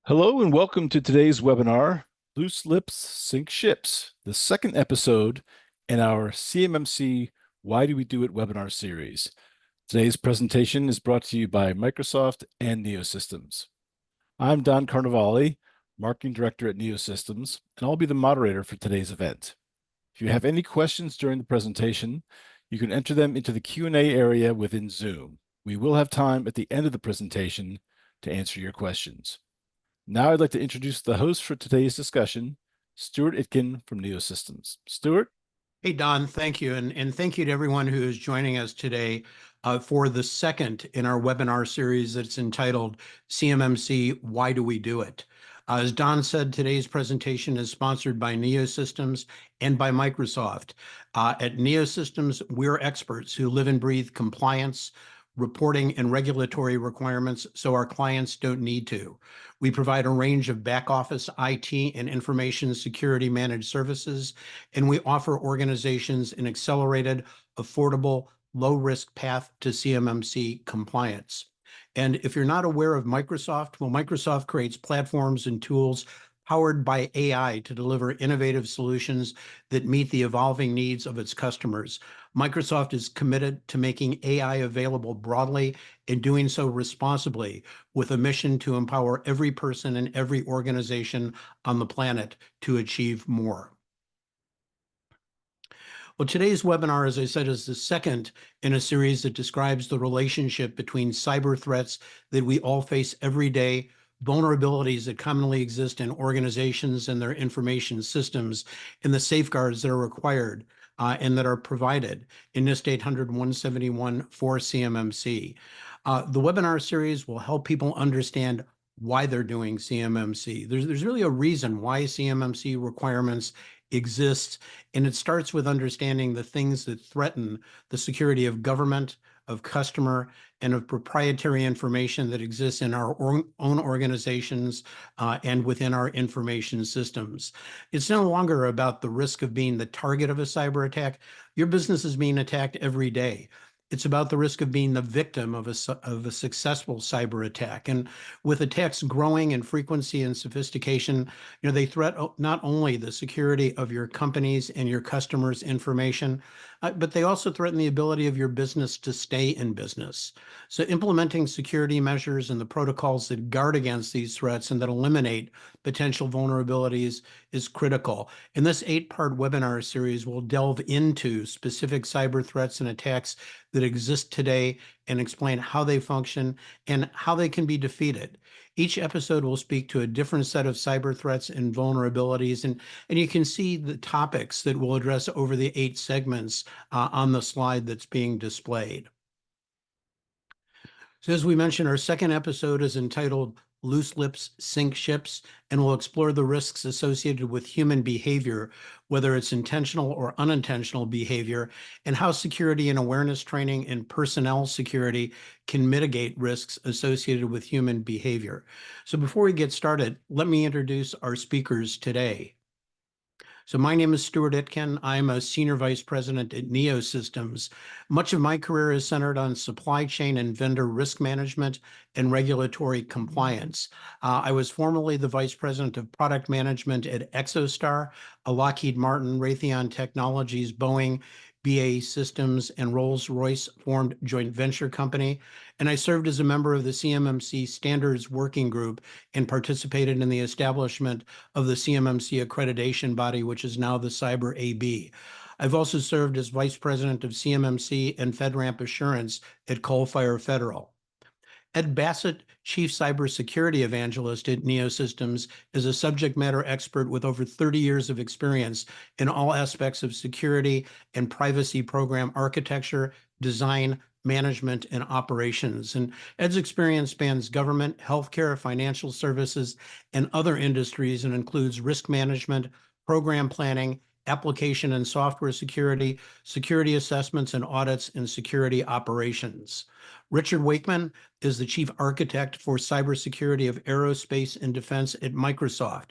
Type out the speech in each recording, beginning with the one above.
Hello and welcome to today's webinar, Loose Lips Sink Ships, the second episode in our CMMC Why Do We Do It webinar series. Today's presentation is brought to you by Microsoft and NeoSystems. I'm Don Carnevale, Marketing Director at NeoSystems, and I'll be the moderator for today's event. If you have any questions during the presentation, you can enter them into the Q&A area within Zoom. We will have time at the end of the presentation to answer your questions. Now I'd like to introduce the host for today's discussion, Stuart Itkin from NeoSystems. Stuart? Hey, Don, thank you. And thank you to everyone who is joining us today for the second in our webinar series that's entitled CMMC, Why Do We Do It? As Don said, today's presentation is sponsored by NeoSystems and by Microsoft. At NeoSystems, we're experts who live and breathe compliance, reporting, and regulatory requirements so our clients don't need to. We provide a range of back office IT and information security managed services, and we offer organizations an accelerated, affordable, low-risk path to CMMC compliance. And if you're not aware of Microsoft, well, Microsoft creates platforms and tools powered by AI to deliver innovative solutions that meet the evolving needs of its customers. Microsoft is committed to making AI available broadly and doing so responsibly, with a mission to empower every person and every organization on the planet to achieve more. Well, today's webinar, as I said, is the second in a series that describes the relationship between cyber threats that we all face every day, vulnerabilities that commonly exist in organizations and their information systems, and the safeguards that are required and that are provided in NIST 800-171 for CMMC. The webinar series will help people understand why they're doing CMMC. There's really a reason why CMMC requirements exist, and it starts with understanding the things that threaten the security of government, of customer, and of proprietary information that exists in our own organizations and within our information systems. It's no longer about the risk of being the target of a cyber attack. Your business is being attacked every day. It's about the risk of being the victim of a successful cyber attack. And with attacks growing in frequency and sophistication, they threaten not only the security of your companies and your customers' information, but they also threaten the ability of your business to stay in business. So implementing security measures and the protocols that guard against these threats and that eliminate potential vulnerabilities is critical. And this 8-part webinar series will delve into specific cyber threats and attacks that exist today and explain how they function and how they can be defeated. Each episode will speak to a different set of cyber threats and vulnerabilities, and you can see the topics that we'll address over the 8 segments on the slide that's being displayed. So as we mentioned, our second episode is entitled Loose Lips Sink Ships, and we'll explore the risks associated with human behavior, whether it's intentional or unintentional behavior, and how security and awareness training and personnel security can mitigate risks associated with human behavior. So before we get started, let me introduce our speakers today. So my name is Stuart Itkin. I'm a Senior Vice President at NeoSystems. Much of my career is centered on supply chain and vendor risk management and regulatory compliance. I was formerly the Vice President of Product Management at ExoStar, a Lockheed Martin, Raytheon Technologies, Boeing, BAE Systems, and Rolls-Royce formed joint venture company. And I served as a member of the CMMC Standards Working Group and participated in the establishment of the CMMC accreditation body, which is now the Cyber AB. I've also served as Vice President of CMMC and FedRAMP Assurance at Coalfire Federal. Ed Bassett, Chief Cybersecurity Evangelist at NeoSystems, is a subject matter expert with over 30 years of experience in all aspects of security and privacy program architecture, design, management, and operations. And Ed's experience spans government, healthcare, financial services, and other industries, and includes risk management, program planning, application and software security, security assessments and audits, and security operations. Richard Wakeman is the Chief Architect for Cybersecurity of Aerospace and Defense at Microsoft.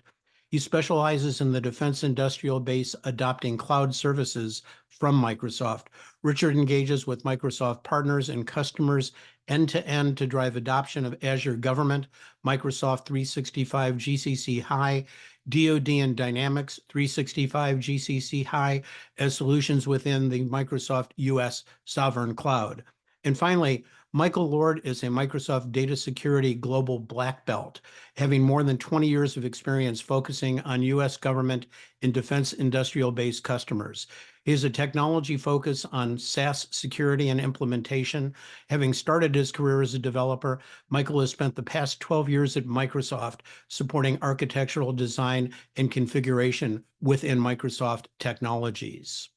He specializes in the defense industrial base adopting cloud services from Microsoft. Richard engages with Microsoft partners and customers end-to-end to drive adoption of Azure Government, Microsoft 365 GCC High, DoD and Dynamics 365 GCC High as solutions within the Microsoft US Sovereign Cloud. And finally, Michael Lord is a Microsoft Data Security Global Black Belt, having more than 20 years of experience focusing on U.S. government and defense industrial-based customers. He has a technology focus on SaaS security and implementation. Having started his career as a developer, Michael has spent the past 12 years at Microsoft supporting architectural design and configuration within Microsoft technologies.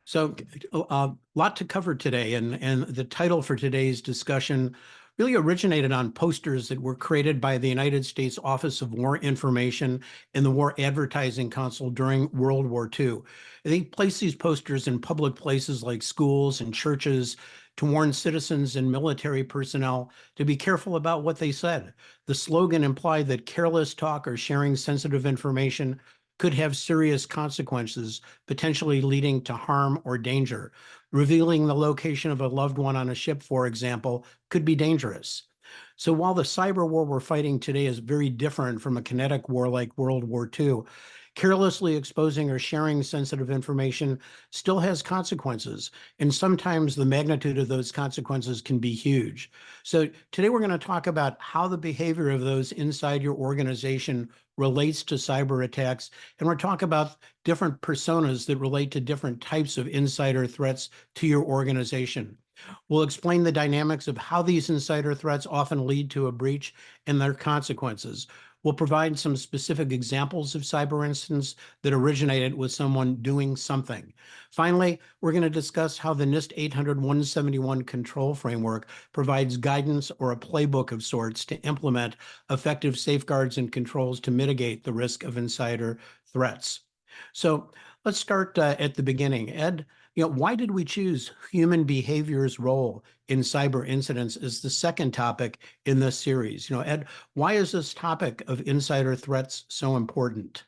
So a lot to cover today, and the title for today's discussion really originated on posters that were created by the United States Office of War Information and the War Advertising Council during World War II. They placed these posters in public places like schools and churches to warn citizens and military personnel to be careful about what they said. The slogan implied that careless talk or sharing sensitive information could have serious consequences, potentially leading to harm or danger. Revealing the location of a loved one on a ship, for example, could be dangerous. So while the cyber war we're fighting today is very different from a kinetic war like World War II, carelessly exposing or sharing sensitive information still has consequences, and sometimes the magnitude of those consequences can be huge. So today we're going to talk about how the behavior of those inside your organization relates to cyber attacks, and we're talking about different personas that relate to different types of insider threats to your organization. We'll explain the dynamics of how these insider threats often lead to a breach and their consequences. We'll provide some specific examples of cyber incidents that originated with someone doing something. Finally, we're going to discuss how the NIST 800-171 control framework provides guidance or a playbook of sorts to implement effective safeguards and controls to mitigate the risk of insider threats. So let's start at the beginning. Ed, why did we choose human behavior's role in cyber incidents as the second topic in this series? Ed, why is this topic of insider threats so important?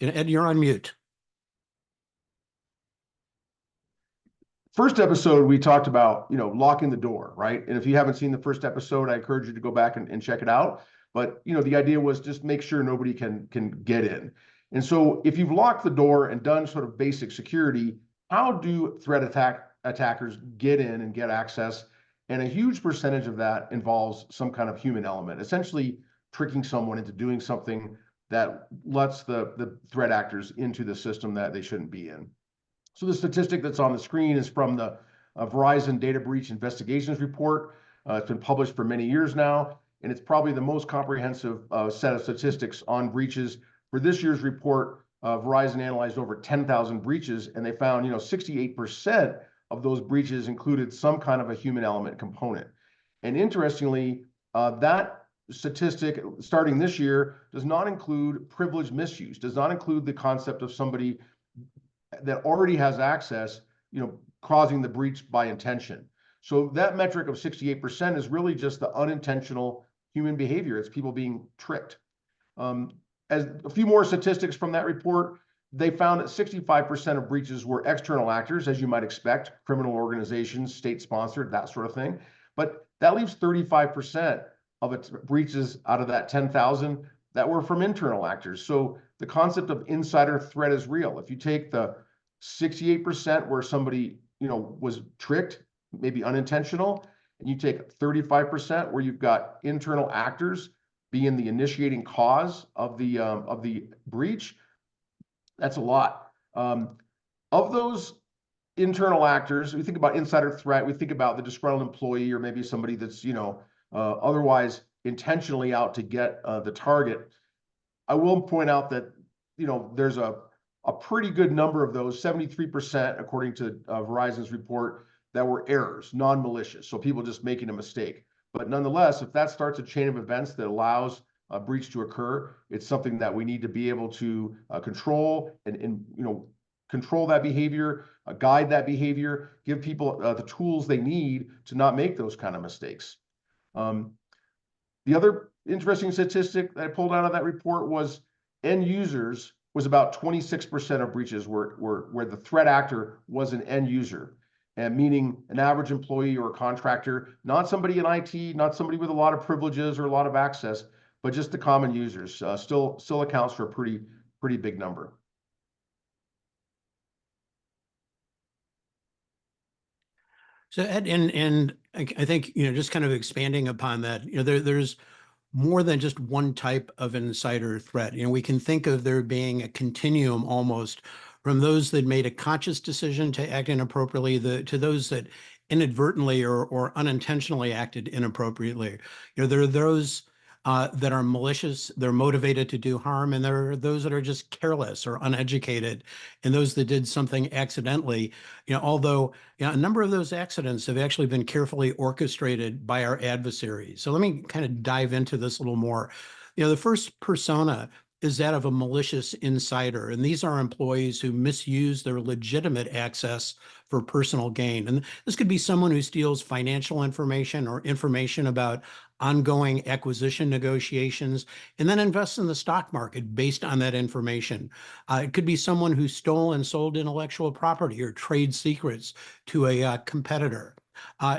Ed, you're on mute. First episode, we talked about, locking the door, right? And if you haven't seen the first episode, I encourage you to go back and check it out. But, the idea was just make sure nobody can get in. And so if you've locked the door and done sort of basic security, how do threat attackers get in and get access? And a huge percentage of that involves some kind of human element, essentially tricking someone into doing something that lets the threat actors into the system that they shouldn't be in. So the statistic that's on the screen is from the Verizon Data Breach Investigations Report. It's been published for many years now, and it's probably the most comprehensive set of statistics on breaches. For this year's report, Verizon analyzed over 10,000 breaches, and they found 68% of those breaches included some kind of a human element component. And interestingly, that statistic starting this year does not include privilege misuse, does not include the concept of somebody that already has access, causing the breach by intention. So that metric of 68% is really just the unintentional human behavior. It's people being tricked. As a few more statistics from that report, they found that 65% of breaches were external actors, as you might expect, criminal organizations, state-sponsored, that sort of thing. But that leaves 35% of its breaches out of that 10,000 that were from internal actors. So the concept of insider threat is real. If you take the 68% where somebody, was tricked, maybe unintentional, and you take 35% where you've got internal actors being the initiating cause of the breach, that's a lot. Of those internal actors, we think about insider threat, we think about the disgruntled employee or maybe somebody that's, otherwise intentionally out to get the target. I will point out that, there's a pretty good number of those, 73%, according to Verizon's report, that were errors, non-malicious. So people just making a mistake. But nonetheless, if that starts a chain of events that allows a breach to occur, it's something that we need to be able to control and control that behavior, guide that behavior, give people the tools they need to not make those kind of mistakes. The other interesting statistic that I pulled out of that report was end users was about 26% of breaches where the threat actor was an end user, and meaning an average employee or a contractor, not somebody in IT, not somebody with a lot of privileges or a lot of access, but just the common users. Still accounts for a pretty big number. So Ed, and I think, just kind of expanding upon that, there's more than just one type of insider threat. We can think of there being a continuum almost from those that made a conscious decision to act inappropriately to those that inadvertently or unintentionally acted inappropriately. There are those that are malicious, they're motivated to do harm, and there are those that are just careless or uneducated, and those that did something accidentally. Although a number of those accidents have actually been carefully orchestrated by our adversaries. So let me kind of dive into this a little more. The first persona is that of a malicious insider, and these are employees who misuse their legitimate access for personal gain. And this could be someone who steals financial information or information about ongoing acquisition negotiations, and then invests in the stock market based on that information. It could be someone who stole and sold intellectual property or trade secrets to a competitor.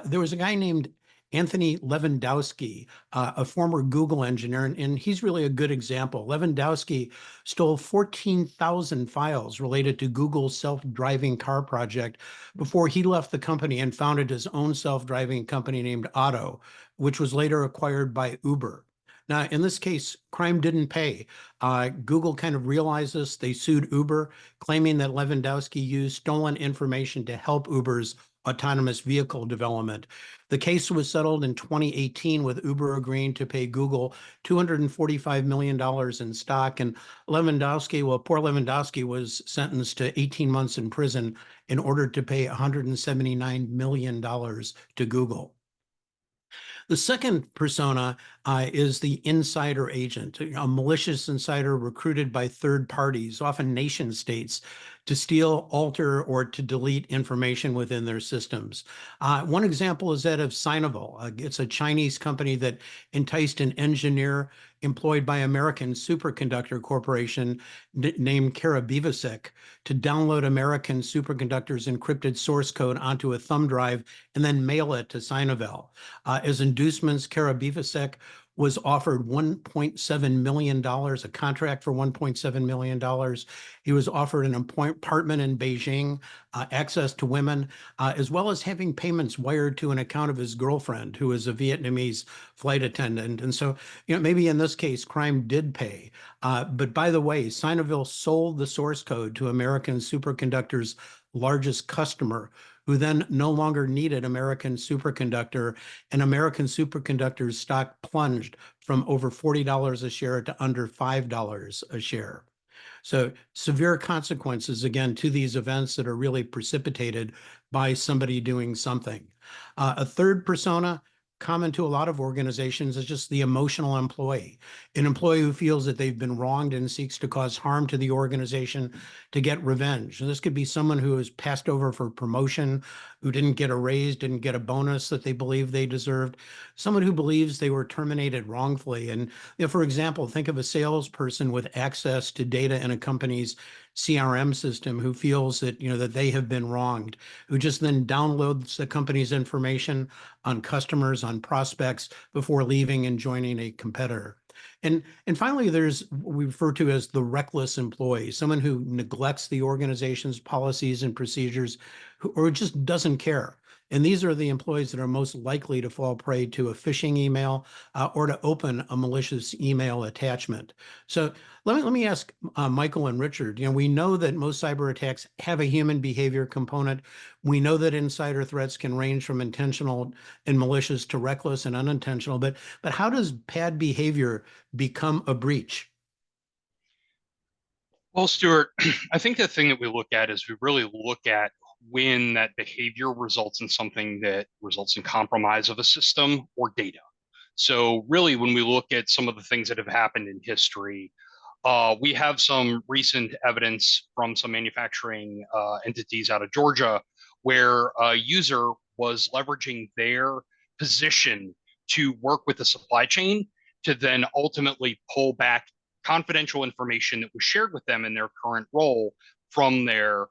There was a guy named Anthony Lewandowski, a former Google engineer, and he's really a good example. Lewandowski stole 14,000 files related to Google's self-driving car project before he left the company and founded his own self-driving company named Otto, which was later acquired by Uber. Now, in this case, crime didn't pay. Google kind of realized this. They sued Uber, claiming that Lewandowski used stolen information to help Uber's autonomous vehicle development. The case was settled in 2018 with Uber agreeing to pay Google $245 million in stock. And poor Lewandowski was sentenced to 18 months in prison in order to pay $179 million to Google. The second persona is the insider agent, a malicious insider recruited by third parties, often nation states, to steal, alter, or to delete information within their systems. One example is that of Sinovel. It's a Chinese company that enticed an engineer employed by American Superconductor Corporation named Karabivasek to download American Superconductor's encrypted source code onto a thumb drive and then mail it to Sinovel. As inducements, Karabivasek was offered $1.7 million, a contract for $1.7 million. He was offered an apartment in Beijing, access to women, as well as having payments wired to an account of his girlfriend, who is a Vietnamese flight attendant. And so, maybe in this case, crime did pay. But by the way, Sinovel sold the source code to American Superconductor's largest customer, who then no longer needed American Superconductor, and American Superconductor's stock plunged from over $40 a share to under $5 a share. So severe consequences, again, to these events that are really precipitated by somebody doing something. A third persona, common to a lot of organizations, is just the emotional employee, an employee who feels that they've been wronged and seeks to cause harm to the organization to get revenge. And this could be someone who is passed over for promotion, who didn't get a raise, didn't get a bonus that they believe they deserved, someone who believes they were terminated wrongfully. And for example, think of a salesperson with access to data in a company's CRM system who feels that, that they have been wronged, who just then downloads the company's information on customers, on prospects before leaving and joining a competitor. And finally, there's what we refer to as the reckless employee, someone who neglects the organization's policies and procedures, or just doesn't care. And these are the employees that are most likely to fall prey to a phishing email or to open a malicious email attachment. So let me ask Michael and Richard, we know that most cyber attacks have a human behavior component. We know that insider threats can range from intentional and malicious to reckless and unintentional, but how does bad behavior become a breach? Well, Stuart, I think the thing that we look at is we really look at when that behavior results in something that results in compromise of a system or data. So really, when we look at some of the things that have happened in history, We have some recent evidence from some manufacturing entities out of Georgia where a user was leveraging their position to work with the supply chain to then ultimately pull back confidential information that was shared with them in their current role from their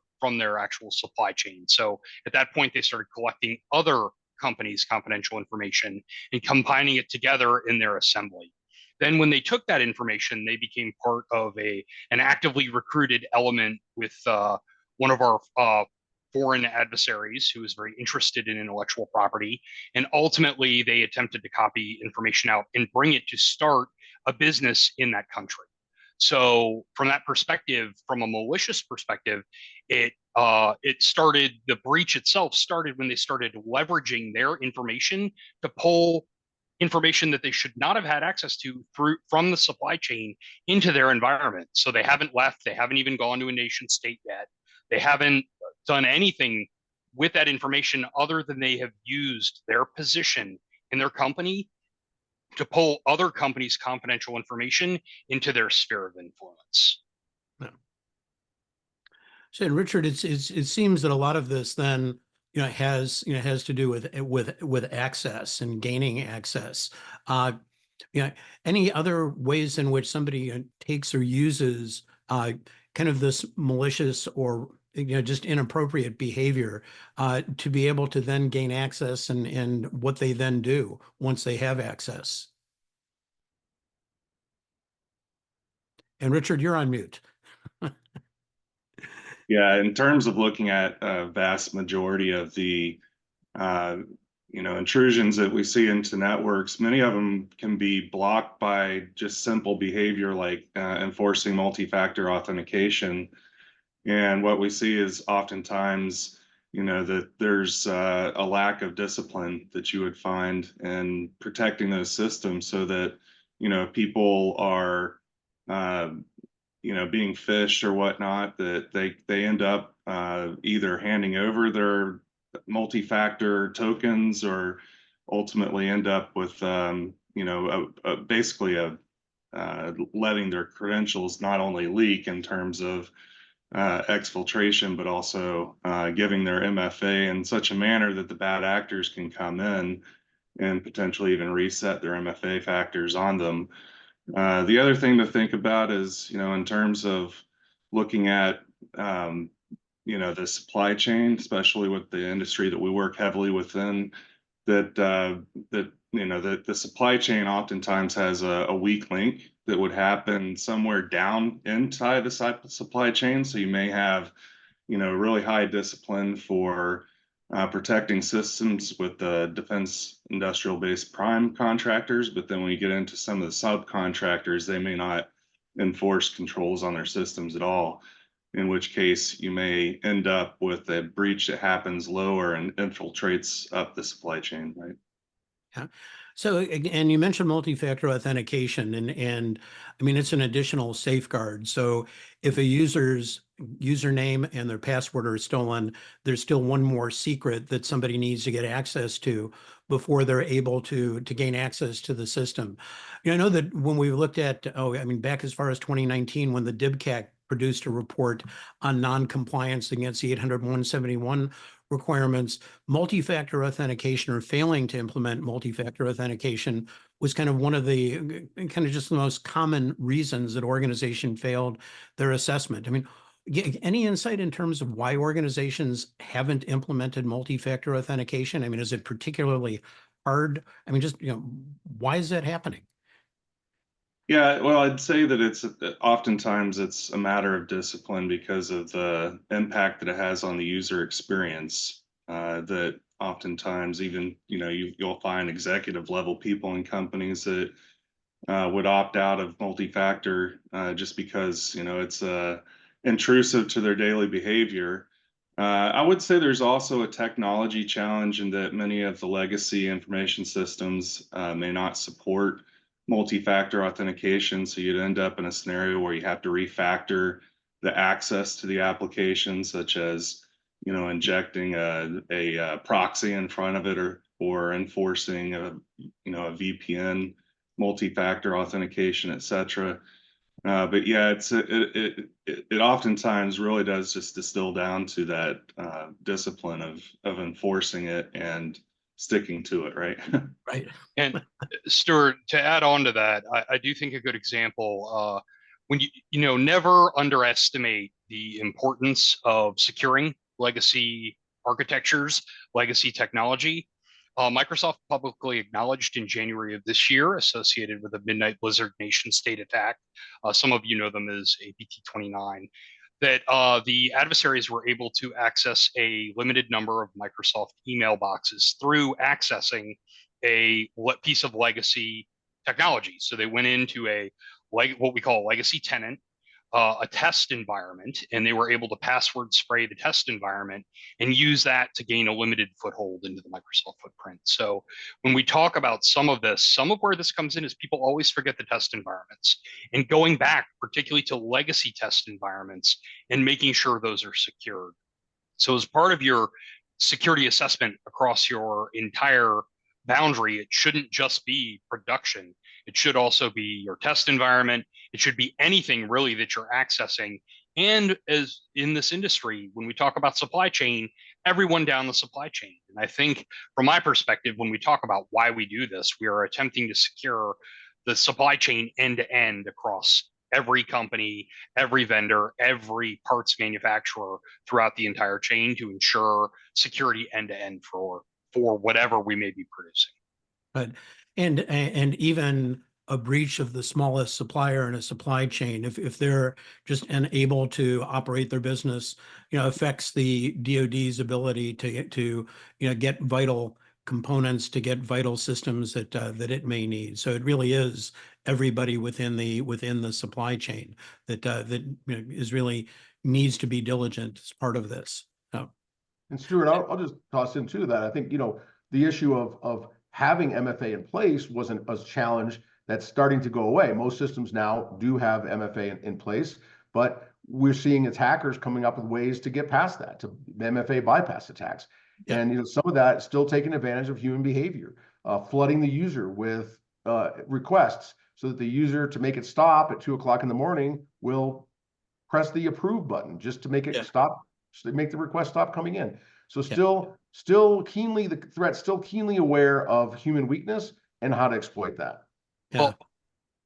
actual supply chain. So at that point, they started collecting other companies' confidential information and combining it together in their assembly. Then when they took that information, they became part of an actively recruited element with one of our foreign adversaries who was very interested in intellectual property. And ultimately, they attempted to copy information out and bring it to start a business in that country. So from that perspective, from a malicious perspective, it started, the breach itself started when they started leveraging their information to pull information that they should not have had access to through from the supply chain into their environment. So they haven't left, they haven't even gone to a nation state yet. They haven't done anything with that information other than they have used their position in their company to pull other companies' confidential information into their sphere of influence. Yeah. So, and Richard, it seems that a lot of this then has to do with access and gaining access. Any other ways in which somebody takes or uses kind of this malicious or just inappropriate behavior to be able to then gain access and what they then do once they have access? And Richard, you're on mute. Yeah, in terms of looking at a vast majority of the intrusions that we see into networks, many of them can be blocked by just simple behavior like enforcing multi-factor authentication. And what we see is oftentimes, that there's a lack of discipline that you would find in protecting those systems so that, people are being phished or whatnot, that they end up either handing over their multi-factor tokens or ultimately end up with basically letting their credentials not only leak in terms of exfiltration, but also giving their MFA in such a manner that the bad actors can come in and potentially even reset their MFA factors on them. The other thing to think about is, in terms of looking at, the supply chain, especially with the industry that we work heavily within, that the supply chain oftentimes has a weak link that would happen somewhere down inside the supply chain. So you may have, really high discipline for protecting systems with the defense industrial base prime contractors, but then when you get into some of the subcontractors, they may not enforce controls on their systems at all, in which case you may end up with a breach that happens lower and infiltrates up the supply chain, right? Yeah. So, and you mentioned multi-factor authentication, and I mean, it's an additional safeguard. So if a user's username and their password are stolen, there's still one more secret that somebody needs to get access to before they're able to gain access to the system. I know that when we looked at, back as far as 2019, when the DIBCAC produced a report on non-compliance against the 800-171 requirements, multi-factor authentication or failing to implement multi-factor authentication was kind of one of the just the most common reasons that organization failed their assessment. I mean, any insight in terms of why organizations haven't implemented multi-factor authentication? I mean, is it particularly hard? I mean, just, why is that happening? Yeah, well, I'd say that it's oftentimes it's a matter of discipline because of the impact that it has on the user experience. That oftentimes even you'll find executive level people in companies that would opt out of multi-factor just because it's intrusive to their daily behavior. I would say there's also a technology challenge in that many of the legacy information systems may not support multi-factor authentication. So you'd end up in a scenario where you have to refactor the access to the application, such as, injecting a proxy in front of it or enforcing a VPN multi-factor authentication, et cetera. But yeah, it oftentimes really does just distill down to that discipline of enforcing it and sticking to it, right? Right. And Stuart, to add on to that, I do think a good example, when never underestimate the importance of securing legacy architectures, legacy technology. Microsoft publicly acknowledged in January of this year, associated with the Midnight Blizzard nation state attack. Some of you know them as APT-29, that the adversaries were able to access a limited number of Microsoft email boxes through accessing a piece of legacy technology. So they went into what we call a legacy tenant, a test environment, and they were able to password spray the test environment and use that to gain a limited foothold into the Microsoft footprint. So when we talk about some of where this comes in is people always forget the test environments, and going back particularly to legacy test environments and making sure those are secured. So as part of your security assessment across your entire boundary, it shouldn't just be production. It should also be your test environment. It should be anything really that you're accessing. And as in this industry, when we talk about supply chain, everyone down the supply chain. And I think from my perspective, when we talk about why we do this, we are attempting to secure the supply chain end to end across every company, every vendor, every parts manufacturer throughout the entire chain to ensure security end to end for whatever we may be producing. But and even a breach of the smallest supplier in a supply chain, if they're just unable to operate their business, affects the DoD's ability to get vital components, to get vital systems that it may need. So it really is everybody within the supply chain that is really needs to be diligent as part of this. So, And Stuart, I'll just toss into that. I think, the issue of having MFA in place wasn't a challenge that's starting to go away. Most systems now do have MFA in place, but we're seeing attackers coming up with ways to get past that, to MFA bypass attacks. Yeah. And some of that is still taking advantage of human behavior, flooding the user with requests so that the user, to make it stop at 2 o'clock in the morning, will press the approve button just to make it stop, to make the request stop coming in. So the threat's still keenly aware of human weakness and how to exploit that. Yeah. Well,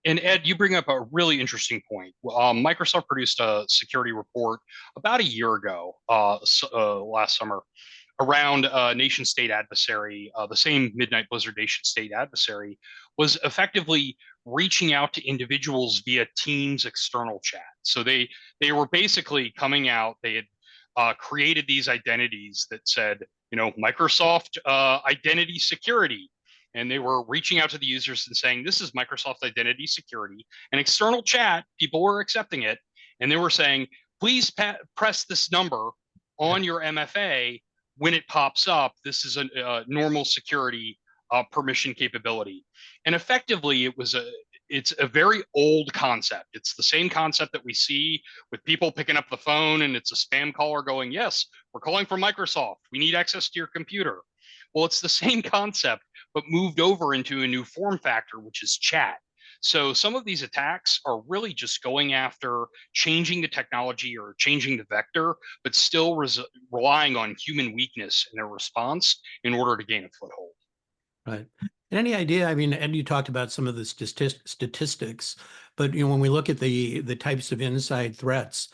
and Ed, you bring up a really interesting point. Microsoft produced a security report about a year ago, last summer, around nation state adversary. The same Midnight Blizzard nation state adversary was effectively reaching out to individuals via Teams external chat. So they were basically coming out. They had created these identities that said, Microsoft identity security. And they were reaching out to the users and saying, this is Microsoft identity security. And external chat, people were accepting it. And they were saying, please press this number on your MFA when it pops up. This is a normal security permission capability. And effectively, it's a very old concept. It's the same concept that we see with people picking up the phone and it's a spam caller going, yes, we're calling from Microsoft. We need access to your computer. Well, it's the same concept, but moved over into a new form factor, which is chat. So some of these attacks are really just going after changing the technology or changing the vector, but still relying on human weakness in their response in order to gain a foothold. Right. And any idea, I mean, Ed, you talked about some of the statistics, but when we look at the types of inside threats,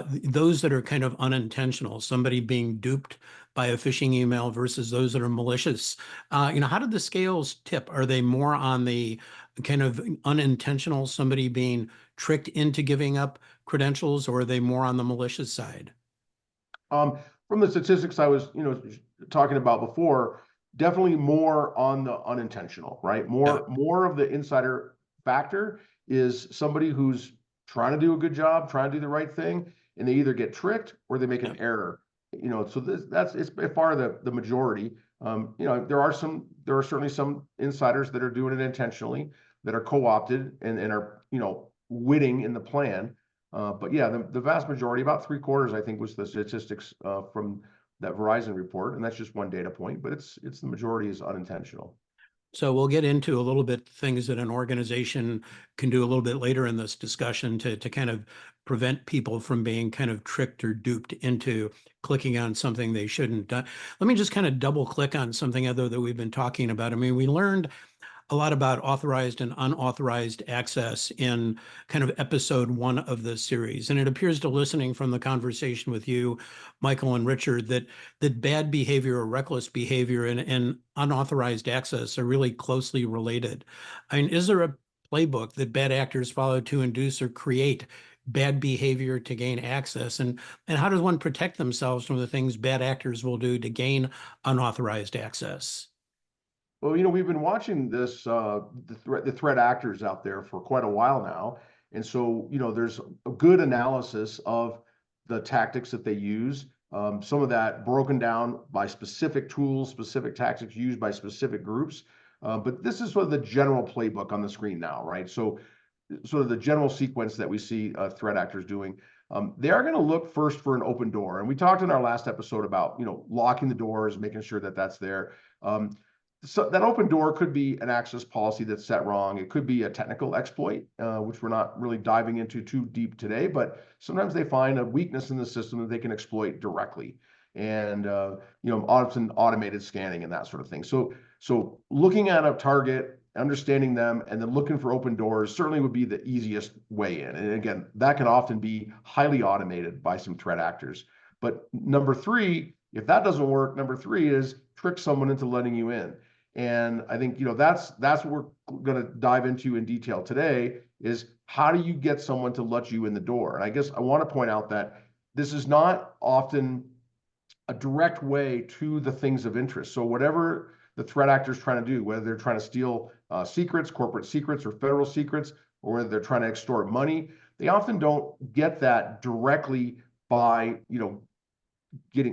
those that are kind of unintentional, somebody being duped by a phishing email versus those that are malicious, how did the scales tip? Are they more on the kind of unintentional, somebody being tricked into giving up credentials, or are they more on the malicious side? From the statistics I was, talking about before, definitely more on the unintentional, right? More of the insider factor is somebody who's trying to do a good job, trying to do the right thing, and they either get tricked or they make an error. So it's by far the majority. There are certainly some insiders that are doing it intentionally, that are co-opted and are witting in the plan. But yeah, the vast majority, about 3/4, I think, was the statistics from that Verizon report, and that's just one data point, but it's the majority is unintentional. So we'll get into a little bit things that an organization can do a little bit later in this discussion to kind of prevent people from being kind of tricked or duped into clicking on something they shouldn't. Let me just kind of double click on something other that we've been talking about. I mean, we learned a lot about authorized and unauthorized access in kind of episode 1 of this series. And it appears to listening from the conversation with you, Michael and Richard, that bad behavior or reckless behavior and unauthorized access are really closely related. I mean, is there a playbook that bad actors follow to induce or create bad behavior to gain access? And how does one protect themselves from the things bad actors will do to gain unauthorized access? Well, we've been watching this, the threat actors out there for quite a while now. And so, there's a good analysis of the tactics that they use. Some of that broken down by specific tools, specific tactics used by specific groups. But this is sort of the general playbook on the screen now, right? So sort of the general sequence that we see threat actors doing. They are going to look first for an open door. And we talked in our last episode about, locking the doors, making sure that that's there. So that open door could be an access policy that's set wrong. It could be a technical exploit, which we're not really diving into too deep today, but sometimes they find a weakness in the system that they can exploit directly. And, often automated scanning and that sort of thing. So looking at a target, understanding them, and then looking for open doors certainly would be the easiest way in. And again, that can often be highly automated by some threat actors. But number 3, if that doesn't work, number 3 is trick someone into letting you in. And I think, that's what we're going to dive into in detail today is how do you get someone to let you in the door? And I guess I want to point out that this is not often a direct way to the things of interest. So whatever the threat actor is trying to do, whether they're trying to steal secrets, corporate secrets, or federal secrets, or whether they're trying to extort money, they often don't get that directly by,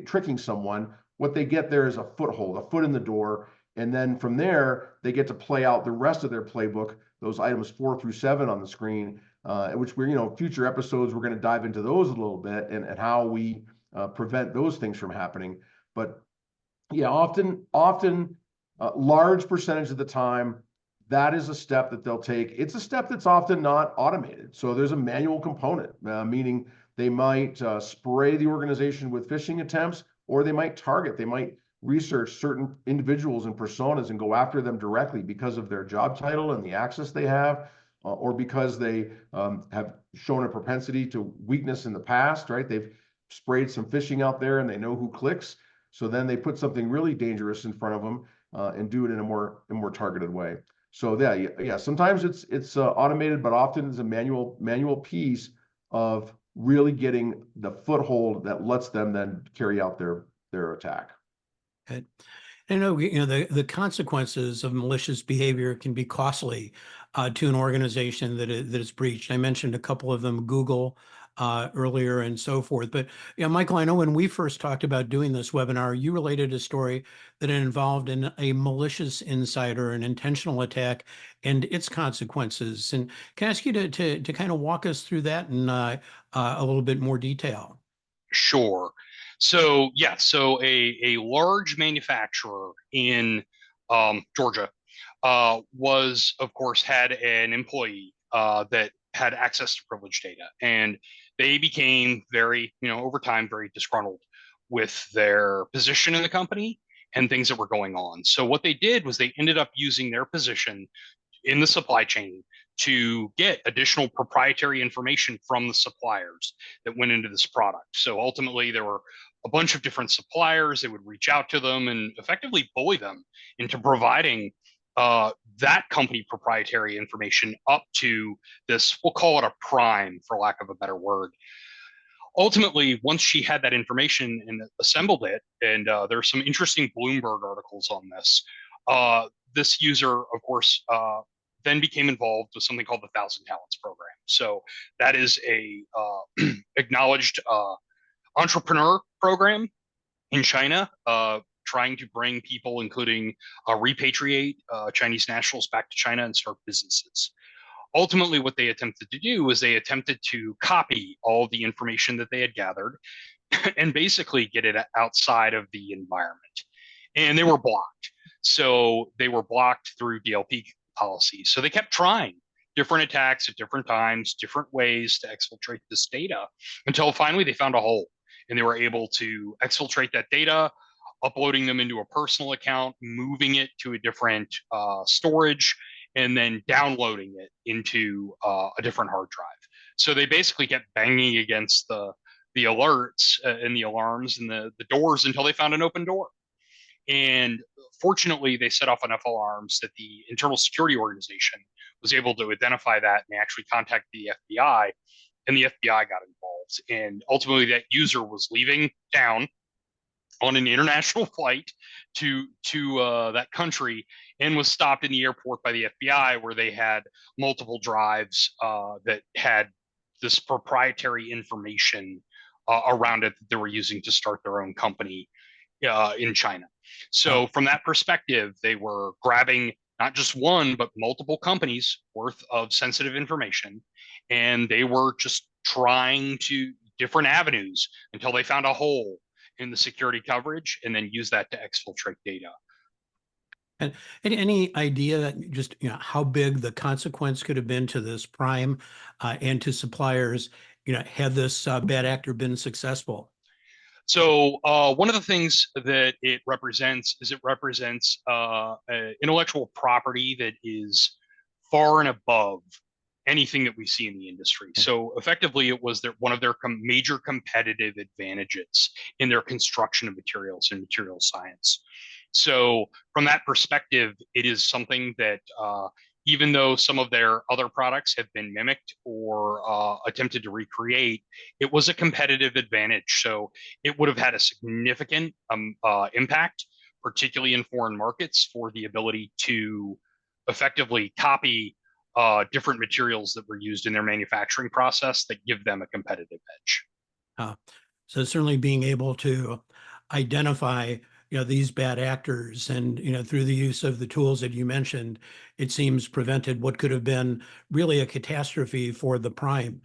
tricking someone. What they get there is a foothold, a foot in the door. And then from there, they get to play out the rest of their playbook, those items 4 through 7 on the screen, which we're, future episodes, we're going to dive into those a little bit and how we prevent those things from happening. But yeah, often, large percentage of the time, that is a step that they'll take. It's a step that's often not automated. So there's a manual component, meaning they might spray the organization with phishing attempts, or they might target, they might research certain individuals and personas and go after them directly because of their job title and the access they have, or because they have shown a propensity to weakness in the past, right? They've sprayed some phishing out there and they know who clicks. So then they put something really dangerous in front of them and do it in a more targeted way. So yeah, sometimes it's automated, but often it's a manual piece of really getting the foothold that lets them then carry out their attack. Okay. I know, the consequences of malicious behavior can be costly to an organization that is breached. I mentioned a couple of them, Google earlier and so forth. But yeah, Michael, I know when we first talked about doing this webinar, you related a story that involved a malicious insider, an intentional attack, and its consequences. And can I ask you to kind of walk us through that in a little bit more detail? Sure. So yeah, so a large manufacturer in Georgia was, of course, had an employee that had access to privileged data, and they became very, over time, very disgruntled with their position in the company and things that were going on. So what they did was they ended up using their position in the supply chain to get additional proprietary information from the suppliers that went into this product. So ultimately, there were a bunch of different suppliers. They would reach out to them and effectively bully them into providing that company proprietary information up to this, we'll call it a prime, for lack of a better word. Ultimately, once she had that information and assembled it, and there are some interesting Bloomberg articles on this, this user, of course, then became involved with something called the Thousand Talents program. So that is a acknowledged entrepreneur program in China, trying to bring people, including repatriate Chinese nationals, back to China and start businesses. Ultimately, what they attempted to do was they attempted to copy all the information that they had gathered and basically get it outside of the environment. And they were blocked. So they were blocked through DLP policies. So they kept trying different attacks at different times, different ways to exfiltrate this data until finally they found a hole and they were able to exfiltrate that data, uploading them into a personal account, moving it to a different storage, and then downloading it into a different hard drive. So they basically kept banging against the alerts and the alarms and the doors until they found an open door. And fortunately, they set off enough alarms that the internal security organization was able to identify that and actually contact the FBI, and the FBI got involved. And ultimately, that user was leaving town on an international flight to that country and was stopped in the airport by the FBI, where they had multiple drives that had this proprietary information around it that they were using to start their own company in China. So from that perspective, they were grabbing not just one, but multiple companies worth of sensitive information. And they were just trying to different avenues until they found a hole in the security coverage and then use that to exfiltrate data. And any idea just how big the consequence could have been to this prime and to suppliers, had this bad actor been successful? So one of the things that it represents is intellectual property that is far and above anything that we see in the industry. So effectively, it was one of their major competitive advantages in their construction of materials and material science. So from that perspective, it is something that even though some of their other products have been mimicked or attempted to recreate, it was a competitive advantage. So it would have had a significant impact, particularly in foreign markets, for the ability to effectively copy different materials that were used in their manufacturing process that give them a competitive edge. So certainly being able to identify these bad actors and through the use of the tools that you mentioned, it seems prevented what could have been really a catastrophe for the prime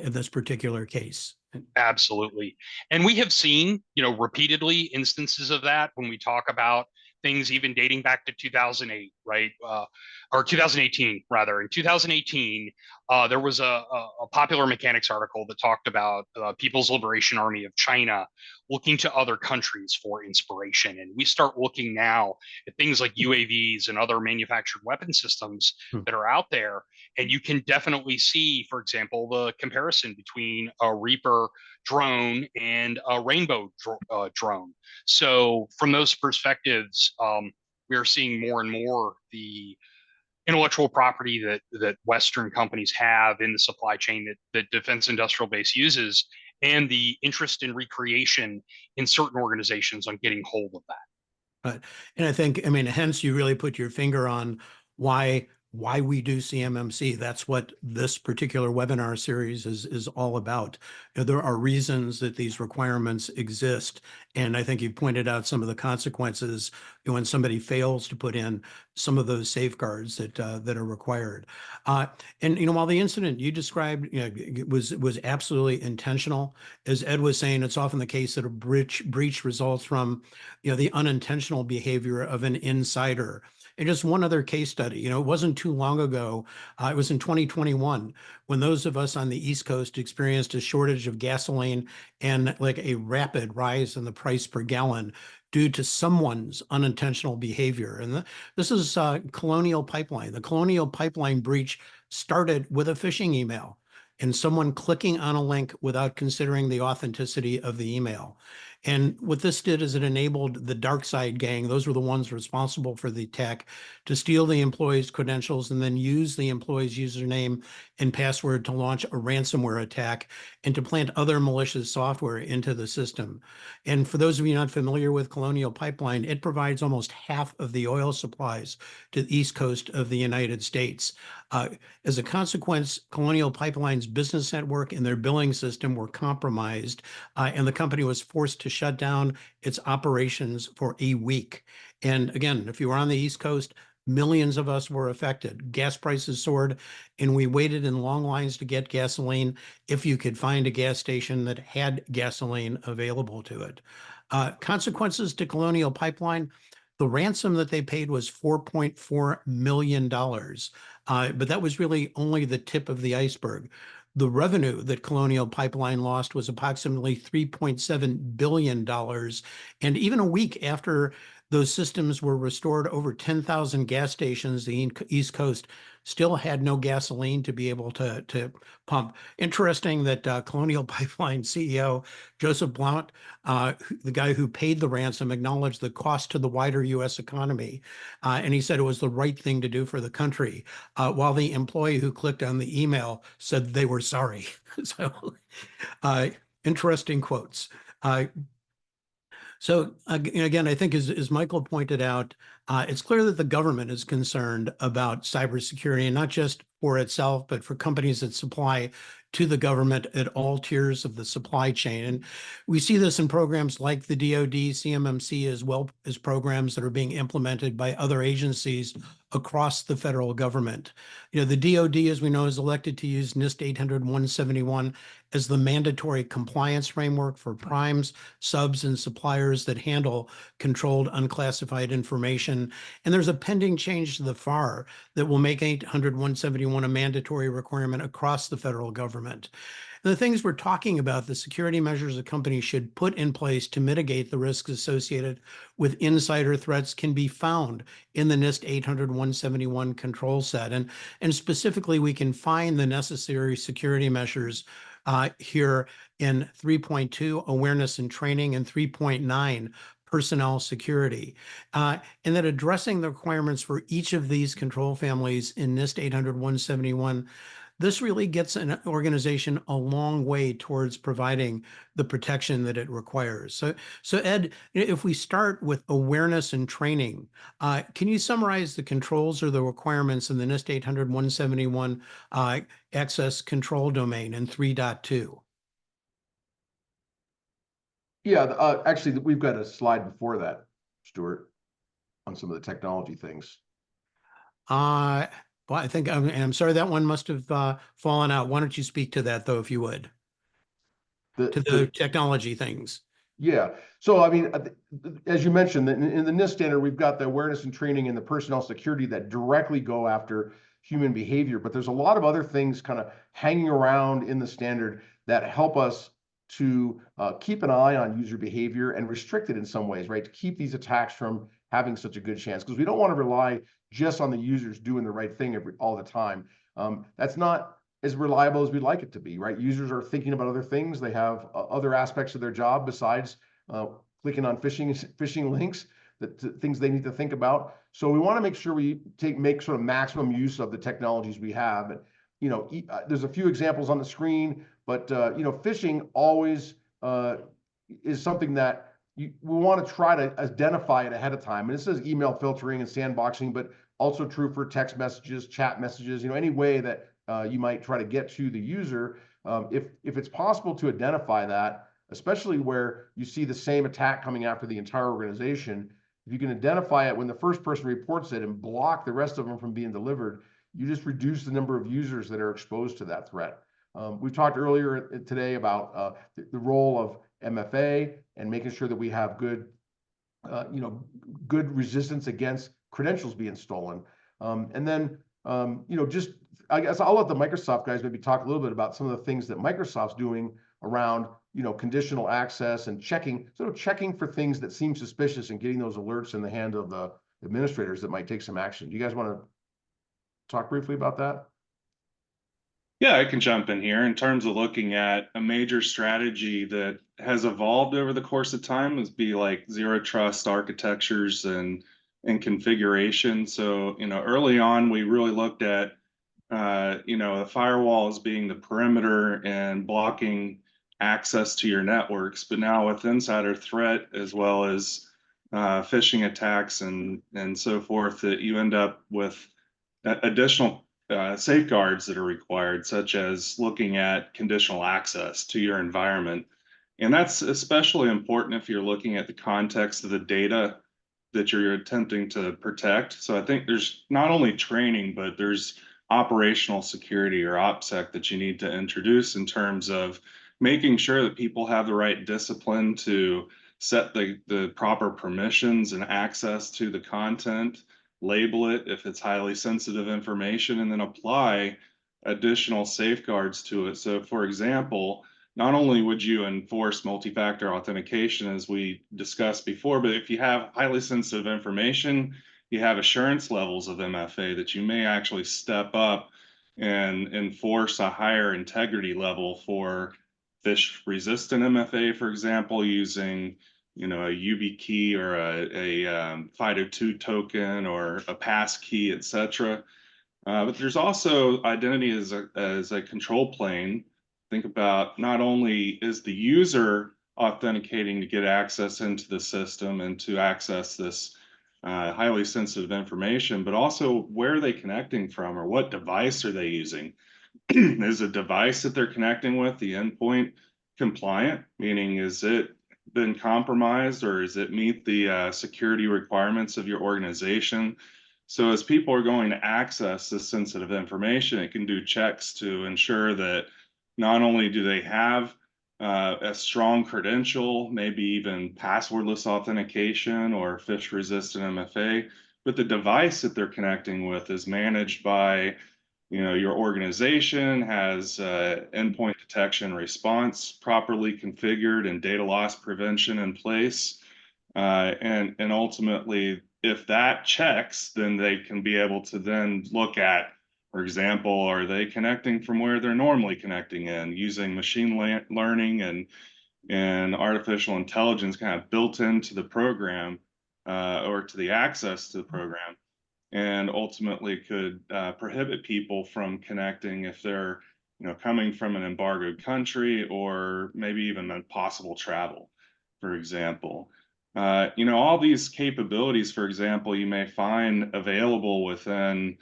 in this particular case. Absolutely. And we have seen, repeatedly instances of that when we talk about things even dating back to 2008, right? Or 2018, rather. In 2018, there was a popular mechanics article that talked about People's Liberation Army of China looking to other countries for inspiration. And we start looking now at things like UAVs and other manufactured weapon systems that are out there. And you can definitely see, for example, the comparison between a Reaper drone and a Rainbow drone. So from those perspectives, we are seeing more and more the intellectual property that Western companies have in the supply chain that defense industrial base uses, and the interest in recreation in certain organizations on getting hold of that. But, and I think, hence you really put your finger on why we do CMMC. That's what this particular webinar series is all about. There are reasons that these requirements exist. And I think you pointed out some of the consequences when somebody fails to put in some of those safeguards that are required. And while the incident you described was absolutely intentional, as Ed was saying, it's often the case that a breach results from the unintentional behavior of an insider. And just one other case study, it wasn't too long ago, it was in 2021, when those of us on the East Coast experienced a shortage of gasoline and like a rapid rise in the price per gallon due to someone's unintentional behavior. And this is Colonial Pipeline. The Colonial Pipeline breach started with a phishing email and someone clicking on a link without considering the authenticity of the email. And what this did is it enabled the dark side gang, those were the ones responsible for the attack, to steal the employee's credentials and then use the employee's username and password to launch a ransomware attack and to plant other malicious software into the system. And for those of you not familiar with Colonial Pipeline, it provides almost half of the oil supplies to the East Coast of the United States. As a consequence, Colonial Pipeline's business network and their billing system were compromised, and the company was forced to shut down its operations for a week. And again, if you were on the East Coast, millions of us were affected. Gas prices soared, and we waited in long lines to get gasoline if you could find a gas station that had gasoline available to it. Consequences to Colonial Pipeline. The ransom that they paid was $4.4 million, but that was really only the tip of the iceberg. The revenue that Colonial Pipeline lost was approximately $3.7 billion. And even a week after those systems were restored, over 10,000 gas stations, the East Coast, still had no gasoline to be able to pump. Interesting that Colonial Pipeline CEO Joseph Blount, the guy who paid the ransom, acknowledged the cost to the wider U.S. economy. And he said it was the right thing to do for the country, while the employee who clicked on the email said they were sorry. So interesting quotes. So again, I think as Michael pointed out, it's clear that the government is concerned about cybersecurity, and not just for itself, but for companies that supply to the government at all tiers of the supply chain. And we see this in programs like the DoD, CMMC, as well as programs that are being implemented by other agencies across the federal government. You know, the DoD, as we know, is elected to use NIST 800-171 as the mandatory compliance framework for primes, subs, and suppliers that handle controlled unclassified information. And there's a pending change to the FAR that will make 800-171 a mandatory requirement across the federal government. And the things we're talking about, the security measures a company should put in place to mitigate the risks associated with insider threats, can be found in the NIST 800-171 control set. And specifically, we can find the necessary security measures here in 3.2, awareness and training, and 3.9, personnel security. And that addressing the requirements for each of these control families in NIST 800-171, this really gets an organization a long way towards providing the protection that it requires. So Ed, if we start with awareness and training, can you summarize the controls or the requirements in the NIST 800-171 access control domain in 3.2? Yeah, actually, we've got a slide before that, Stuart, on some of the technology things. Well, I think, I'm sorry, that one must have fallen out. Why don't you speak to that, though, if you would, to the technology things? Yeah. So, I mean, as you mentioned, in the NIST standard, we've got the awareness and training and the personnel security that directly go after human behavior. But there's a lot of other things kind of hanging around in the standard that help us to keep an eye on user behavior and restrict it in some ways, right? To keep these attacks from having such a good chance, because we don't want to rely just on the users doing the right thing all the time. That's not as reliable as we'd like it to be, right? Users are thinking about other things. They have other aspects of their job besides clicking on phishing links, things they need to think about. So we want to make sure we make sort of maximum use of the technologies we have. And, you know, there's a few examples on the screen, but, you know, phishing always is something that we want to try to identify it ahead of time. And this is email filtering and sandboxing, but also true for text messages, chat messages, you know, any way that you might try to get to the user. If it's possible to identify that, especially where you see the same attack coming after the entire organization, if you can identify it when the first person reports it and block the rest of them from being delivered, you just reduce the number of users that are exposed to that threat. We've talked earlier today about the role of MFA and making sure that we have good, you know, good resistance against credentials being stolen. And then, you know, just, I guess I'll let the Microsoft guys maybe talk a little bit about some of the things that Microsoft's doing around, you know, conditional access and checking for things that seem suspicious and getting those alerts in the hand of the administrators that might take some action. Do you guys want to talk briefly about that? Yeah, I can jump in here. In terms of looking at a major strategy that has evolved over the course of time, is be like zero trust architectures and configuration. So, you know, early on, we really looked at, you know, the firewall as being the perimeter and blocking access to your networks. But now with insider threat, as well as phishing attacks and so forth, that you end up with additional safeguards that are required, such as looking at conditional access to your environment. And that's especially important if you're looking at the context of the data that you're attempting to protect. So I think there's not only training, but there's operational security or OPSEC that you need to introduce in terms of making sure that people have the right discipline to set the proper permissions and access to the content, label it if it's highly sensitive information, and then apply additional safeguards to it. So for example, not only would you enforce multi-factor authentication as we discussed before, but if you have highly sensitive information, you have assurance levels of MFA that you may actually step up and enforce a higher integrity level for fish resistant MFA, for example, using a YubiKey or a FIDO2 token or a pass key, etc. But there's also identity as a control plane. Think about not only is the user authenticating to get access into the system and to access this highly sensitive information, but also where are they connecting from or what device are they using? Is a device that they're connecting with the endpoint compliant? Meaning, is it been compromised or does it meet the security requirements of your organization? So as people are going to access this sensitive information, it can do checks to ensure that not only do they have a strong credential, maybe even passwordless authentication or phish resistant MFA, but the device that they're connecting with is managed by your organization, has endpoint detection response properly configured and data loss prevention in place. And ultimately, if that checks, then they can be able to then look at, for example, are they connecting from where they're normally connecting in using machine learning and artificial intelligence kind of built into the program or to the access to the program, and ultimately could prohibit people from connecting if they're coming from an embargoed country or maybe even impossible travel, for example. All these capabilities, for example, you may find available within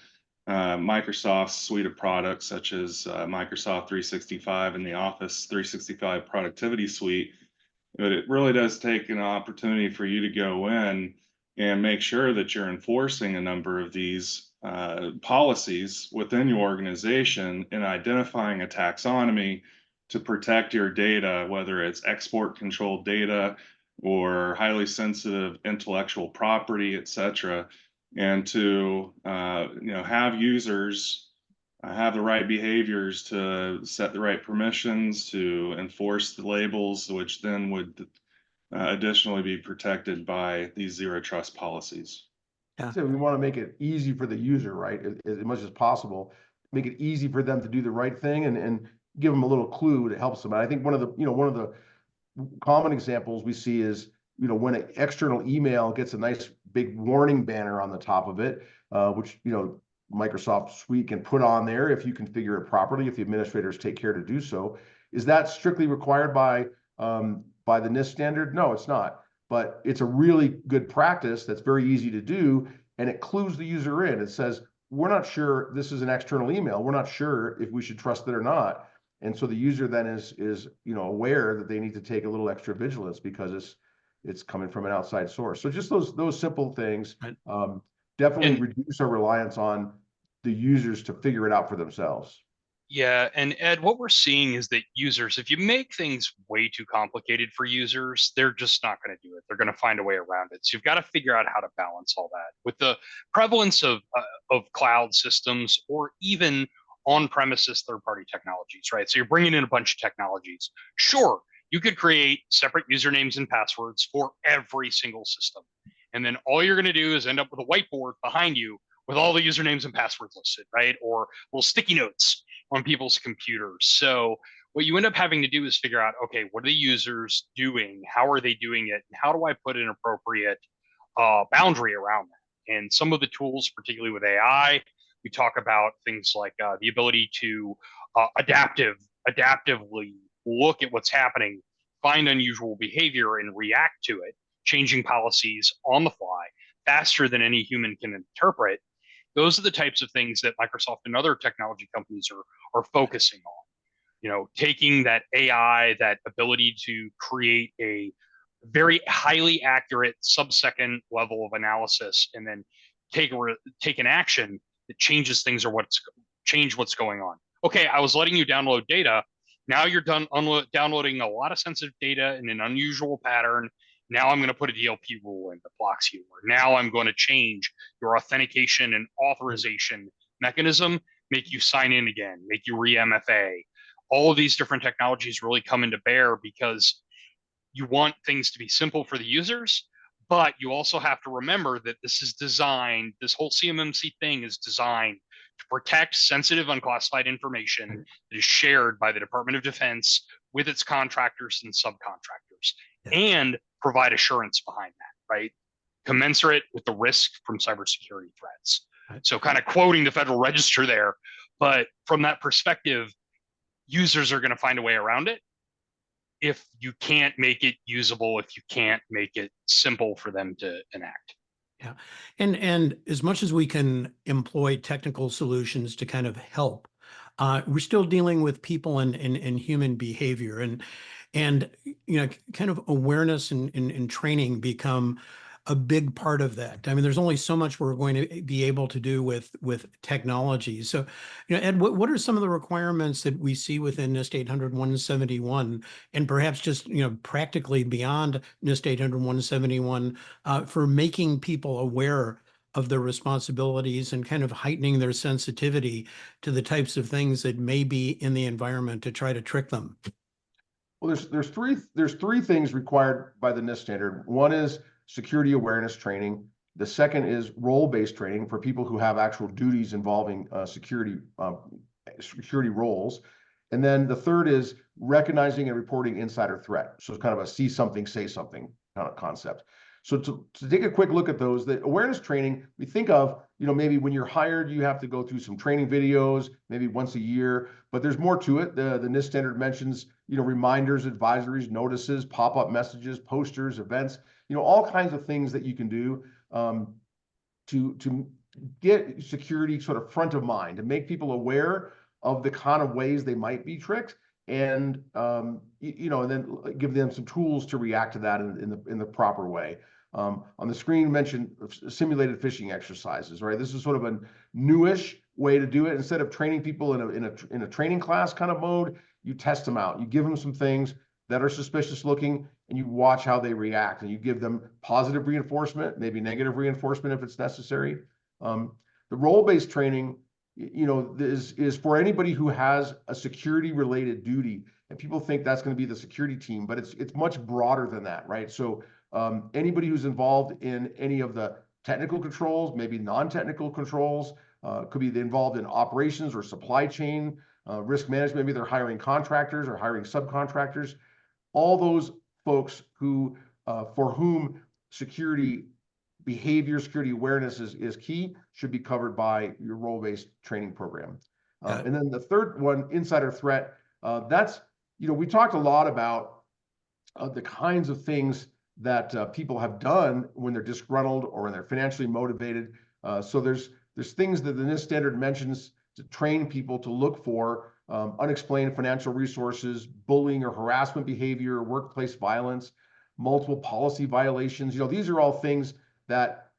Microsoft's suite of products, such as Microsoft 365 and the Office 365 Productivity Suite. But it really does take an opportunity for you to go in and make sure that you're enforcing a number of these policies within your organization and identifying a taxonomy to protect your data, whether it's export controlled data or highly sensitive intellectual property, et cetera, and to have users have the right behaviors to set the right permissions to enforce the labels, which then would additionally be protected by these zero trust policies. Yeah. So we want to make it easy for the user, right? As much as possible, make it easy for them to do the right thing and give them a little clue that helps them. And I think one of the common examples we see is, when an external email gets a nice big warning banner on the top of it, which, Microsoft Suite can put on there if you configure it properly, if the administrators take care to do so. Is that strictly required by the NIST standard? No, it's not. But it's a really good practice that's very easy to do, and it clues the user in. It says, we're not sure this is an external email. We're not sure if we should trust it or not. And so the user then is aware that they need to take a little extra vigilance because it's coming from an outside source. So just those simple things definitely reduce our reliance on the users to figure it out for themselves. Yeah, and Ed, what we're seeing is that users, if you make things way too complicated for users, they're just not going to do it. They're going to find a way around it. So you've got to figure out how to balance all that. With the prevalence of cloud systems or even on-premises third-party technologies, right? So you're bringing in a bunch of technologies. Sure, you could create separate usernames and passwords for every single system. And then all you're going to do is end up with a whiteboard behind you with all the usernames and passwords listed, right? Or little sticky notes on people's computers. So what you end up having to do is figure out, okay, what are the users doing? How are they doing it? And how do I put an appropriate boundary around that? And some of the tools, particularly with AI, we talk about things like the ability to adaptively look at what's happening, find unusual behavior and react to it, changing policies on the fly faster than any human can interpret. Those are the types of things that Microsoft and other technology companies are focusing on. Taking that AI, that ability to create a very highly accurate sub-second level of analysis, and then take an action that changes things or change what's going on. Okay, I was letting you download data. Now you're done downloading a lot of sensitive data in an unusual pattern, Now I'm going to put a DLP rule in that blocks you, or now I'm going to change your authentication and authorization mechanism, make you sign in again, make you re-MFA. All of these different technologies really come into bear because you want things to be simple for the users, but you also have to remember that this is designed, this whole CMMC thing is designed to protect sensitive, unclassified information that is shared by the Department of Defense with its contractors and subcontractors, and provide assurance behind that, right? Commensurate with the risk from cybersecurity threats. So, kind of quoting the Federal Register there, but from that perspective, users are going to find a way around it if you can't make it usable, if you can't make it simple for them to enact. Yeah. And as much as we can employ technical solutions to kind of help, we're still dealing with people and human behavior, and kind of awareness and training become a big part of that. I mean, there's only so much we're going to be able to do with technology. So, Ed, what are some of the requirements that we see within NIST 800-171, and perhaps just practically beyond NIST 800-171, for making people aware of their responsibilities and kind of heightening their sensitivity to the types of things that may be in the environment to try to trick them? Well, there's three things required by the NIST standard. One is security awareness training. The second is role-based training for people who have actual duties involving security roles. And then the third is recognizing and reporting insider threat. So it's kind of a see something, say something kind of concept. So to take a quick look at those, the awareness training, we think of, maybe when you're hired, you have to go through some training videos, maybe once a year, but there's more to it. The NIST standard mentions, reminders, advisories, notices, pop-up messages, posters, events, all kinds of things that you can do to get security sort of front of mind, and make people aware of the kind of ways they might be tricked, and and then give them some tools to react to that in the proper way. On the screen mentioned simulated phishing exercises, right? This is sort of a newish way to do it. Instead of training people in a training class kind of mode, you test them out. You give them some things that are suspicious looking, and you watch how they react, and you give them positive reinforcement, maybe negative reinforcement if it's necessary. The role-based training, is for anybody who has a security related duty, and people think that's going to be the security team, but it's much broader than that, right? So anybody who's involved in any of the technical controls, maybe non-technical controls, could be involved in operations or supply chain, risk management. Maybe they're hiring contractors or hiring subcontractors. All those folks who, for whom security behavior, security awareness is key, should be covered by your role-based training program. And then the third one, insider threat, that's, we talked a lot about the kinds of things that people have done when they're disgruntled or when they're financially motivated. So there's things that the NIST standard mentions to train people to look for: unexplained financial resources, bullying or harassment behavior, workplace violence, multiple policy violations. These are all things that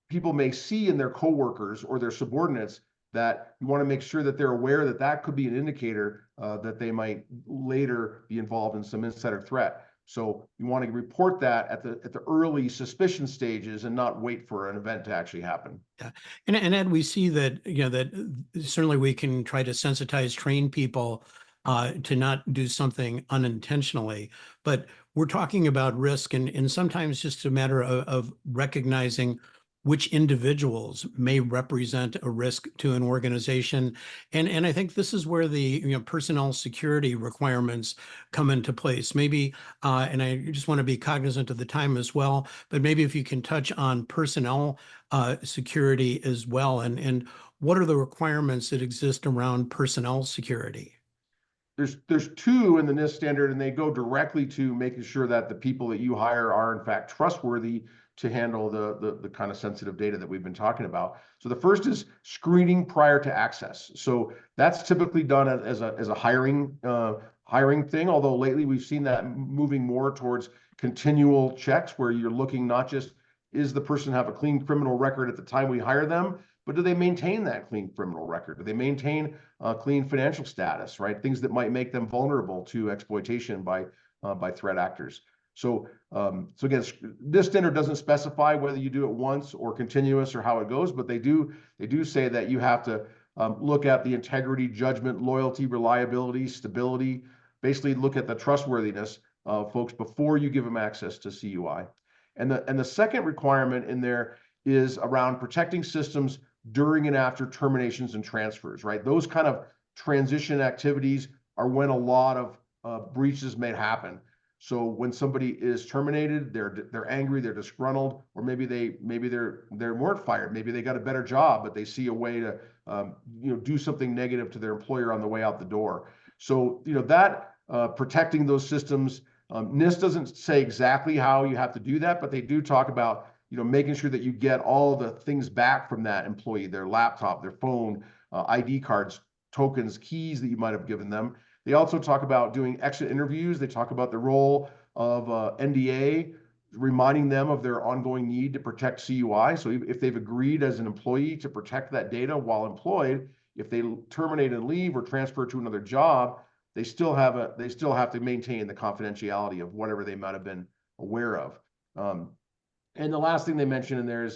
people may see in their coworkers or their subordinates, that you want to make sure that they're aware that could be an indicator that they might later be involved in some insider threat. So you want to report that at the early suspicion stages and not wait for an event to actually happen. Yeah, and Ed, we see that that certainly we can try to sensitize, train people to not do something unintentionally, but we're talking about risk, and sometimes just a matter of recognizing which individuals may represent a risk to an organization. And I think this is where the personnel security requirements come into place. Maybe, and I just want to be cognizant of the time as well, but maybe if you can touch on personnel security as well, and what are the requirements that exist around personnel security? There's two in the NIST standard, and they go directly to making sure that the people that you hire are in fact trustworthy to handle the kind of sensitive data that we've been talking about. So the first is screening prior to access. So that's typically done as a hiring thing, although lately we've seen that moving more towards continual checks, where you're looking not just, is the person have a clean criminal record at the time we hire them, but do they maintain that clean criminal record? Do they maintain a clean financial status, right? Things that might make them vulnerable to exploitation by threat actors. So, so again, this standard doesn't specify whether you do it once or continuous or how it goes, but they do say that you have to look at the integrity, judgment, loyalty, reliability, stability, basically look at the trustworthiness of folks before you give them access to CUI. And the second requirement in there is around protecting systems during and after terminations and transfers, right? Those kind of transition activities are when a lot of breaches may happen. So when somebody is terminated, they're angry, they're disgruntled, or maybe they weren't fired, maybe they got a better job, but they see a way to do something negative to their employer on the way out the door. So that protecting those systems, NIST doesn't say exactly how you have to do that, but they do talk about making sure that you get all the things back from that employee, their laptop, their phone, ID cards, tokens, keys that you might have given them. They also talk about doing exit interviews. They talk about the role of NDA, reminding them of their ongoing need to protect CUI. So if they've agreed as an employee to protect that data while employed, if they terminate and leave or transfer to another job, they still have to maintain the confidentiality of whatever they might have been aware of. And the last thing they mention in there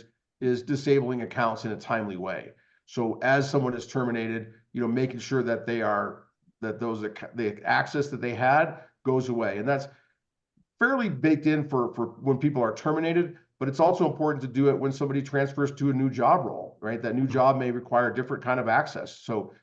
is disabling accounts in a timely way. So as someone is terminated, making sure that the access that they had goes away. And that's fairly baked in for when people are terminated, but it's also important to do it when somebody transfers to a new job role, right? That new job may require a different kind of access. So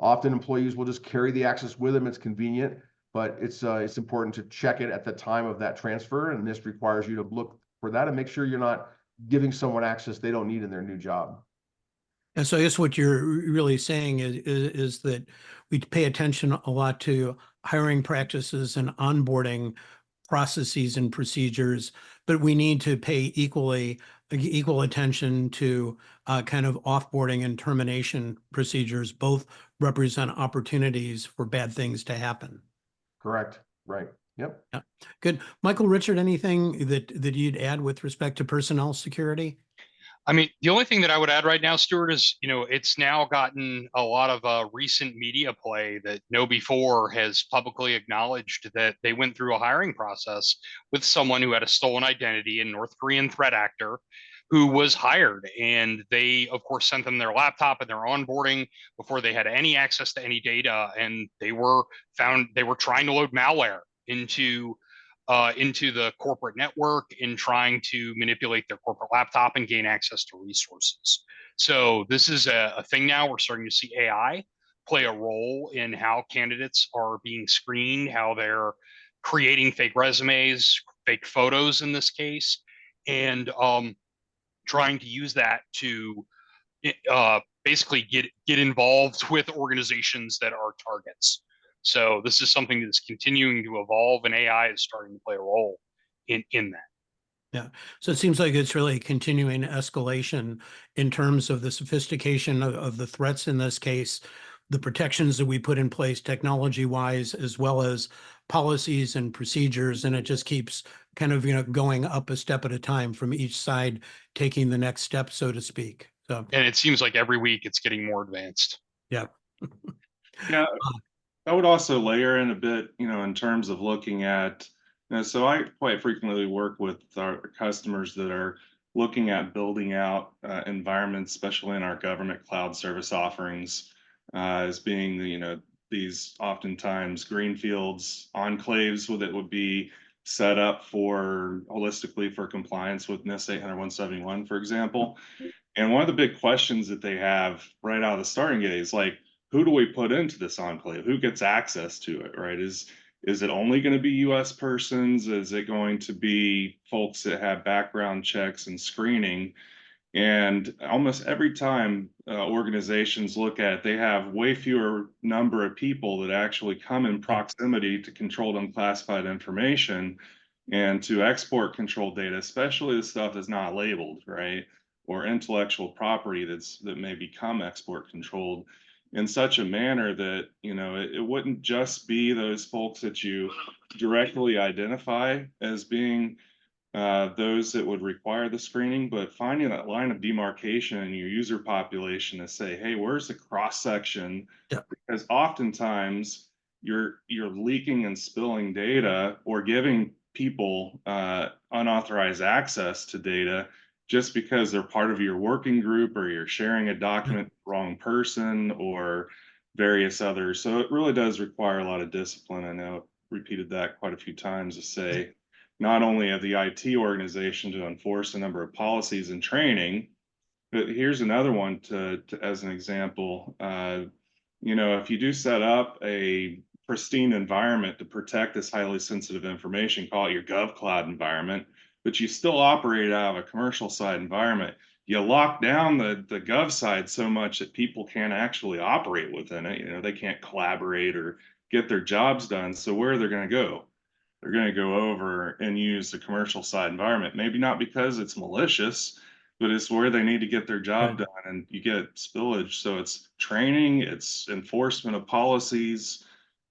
often employees will just carry the access with them. It's convenient, but it's important to check it at the time of that transfer. And this requires you to look for that and make sure you're not giving someone access they don't need in their new job. And so I guess what you're really saying is that we pay attention a lot to hiring practices and onboarding processes and procedures, but we need to pay equal attention to kind of offboarding and termination procedures. Both represent opportunities for bad things to happen. Correct. Right. Yep. Yeah. Good. Michael, Richard, anything that you'd add with respect to personnel security? I mean, the only thing that I would add right now, Stuart, is, it's now gotten a lot of recent media play that KnowBe4 has publicly acknowledged that they went through a hiring process with someone who had a stolen identity, a North Korean threat actor, who was hired. And they, of course, sent them their laptop and their onboarding before they had any access to any data. And they were trying to load malware into the corporate network in trying to manipulate their corporate laptop and gain access to resources. So this is a thing now. We're starting to see AI play a role in how candidates are being screened, how they're creating fake resumes, fake photos in this case, and trying to use that to basically get involved with organizations that are targets. So this is something that's continuing to evolve, and AI is starting to play a role in that. Yeah. So it seems like it's really continuing escalation in terms of the sophistication of the threats in this case, the protections that we put in place technology-wise, as well as policies and procedures. And it just keeps kind of, going up a step at a time from each side, taking the next step, so to speak. So, And it seems like every week it's getting more advanced. yeah. Yeah, I would also layer in a bit, in terms of looking at, so I quite frequently work with our customers that are looking at building out environments, especially in our government cloud service offerings, as being these oftentimes greenfields, enclaves that would be set up holistically for compliance with NIST 800-171, for example. And one of the big questions that they have right out of the starting gate is like, who do we put into this enclave? Who gets access to it, right? Is it only going to be U.S. persons? Is it going to be folks that have background checks and screening? And almost every time organizations look at it, they have way fewer number of people that actually come in proximity to controlled unclassified information and to export controlled data, especially the stuff that's not labeled, right? Or intellectual property that may become export controlled in such a manner that it wouldn't just be those folks that you directly identify as being those that would require the screening, but finding that line of demarcation in your user population to say, hey, where's the cross section? Yeah. Because oftentimes you're leaking and spilling data or giving people unauthorized access to data just because they're part of your working group or you're sharing a document with the wrong person or various others. So it really does require a lot of discipline. I know I've repeated that quite a few times to say not only of the IT organization to enforce a number of policies and training, but here's another one to as an example. If you do set up a pristine environment to protect this highly sensitive information, call it your GovCloud environment, but you still operate out of a commercial side environment, you lock down the Gov side so much that people can't actually operate within it. They can't collaborate or get their jobs done. So where are they going to go? They're going to go over and use the commercial side environment, maybe not because it's malicious, but it's where they need to get their job done, and you get spillage. So it's training, it's enforcement of policies,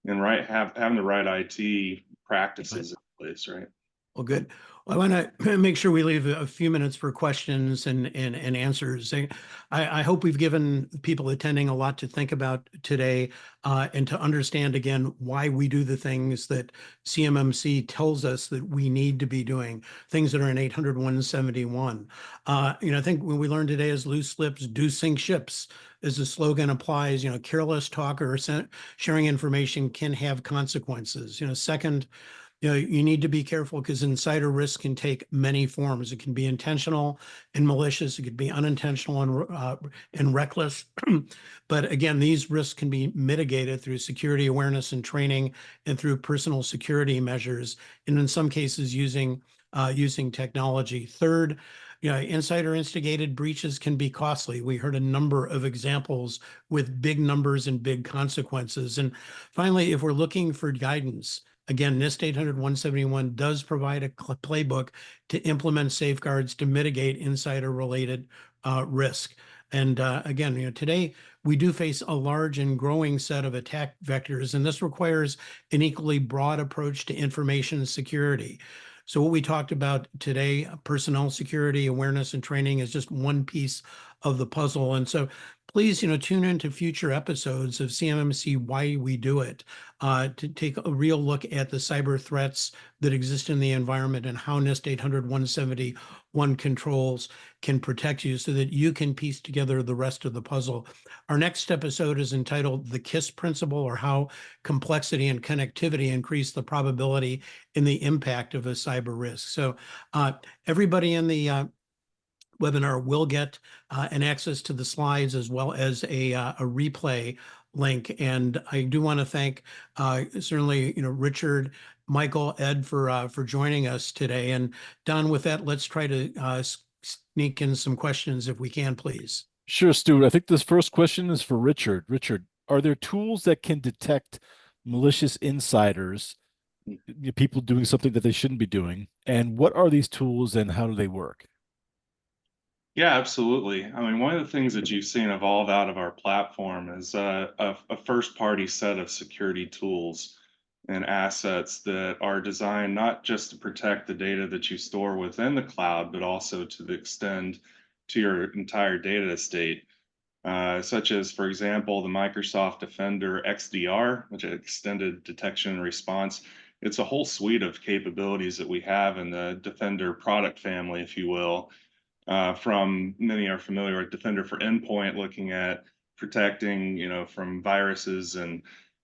and having the right IT practices in place, right? Well, good. Well, I want to make sure we leave a few minutes for questions and answers. I hope we've given people attending a lot to think about today and to understand again why we do the things that CMMC tells us that we need to be doing, things that are in 800-171. I think when we learned today is loose lips do sink ships. As the slogan applies, careless talk or sharing information can have consequences. Second, you need to be careful because insider risk can take many forms. It can be intentional and malicious. It could be unintentional and reckless. But again, these risks can be mitigated through security awareness and training and through personal security measures, and in some cases using technology. Third, insider instigated breaches can be costly. We heard a number of examples with big numbers and big consequences. And finally, if we're looking for guidance, again, NIST 800-171 does provide a playbook to implement safeguards to mitigate insider-related risk. And again, today we do face a large and growing set of attack vectors, and this requires an equally broad approach to information security. So what we talked about today, personnel security, awareness, and training is just one piece of the puzzle. And so please, tune into future episodes of CMMC Why We Do It to take a real look at the cyber threats that exist in the environment and how NIST 800-171 controls can protect you so that you can piece together the rest of the puzzle. Our next episode is entitled The KISS Principle, or How Complexity and Connectivity Increase the Probability and the Impact of a Cyber Risk. So everybody in the webinar will get an access to the slides as well as a replay link. And I do want to thank certainly Richard, Michael, Ed for joining us today. And Don, with that, let's try to sneak in some questions if we can, please. Sure, Stuart. I think this first question is for Richard. Richard, are there tools that can detect malicious insiders, people doing something that they shouldn't be doing? And what are these tools and how do they work? Yeah, absolutely. I mean, one of the things that you've seen evolve out of our platform is a first-party set of security tools and assets that are designed not just to protect the data that you store within the cloud, but also to extend to your entire data estate, such as, for example, the Microsoft Defender XDR, which is Extended Detection and Response. It's a whole suite of capabilities that we have in the Defender product family, if you will. From many are familiar with Defender for Endpoint, looking at protecting, from viruses and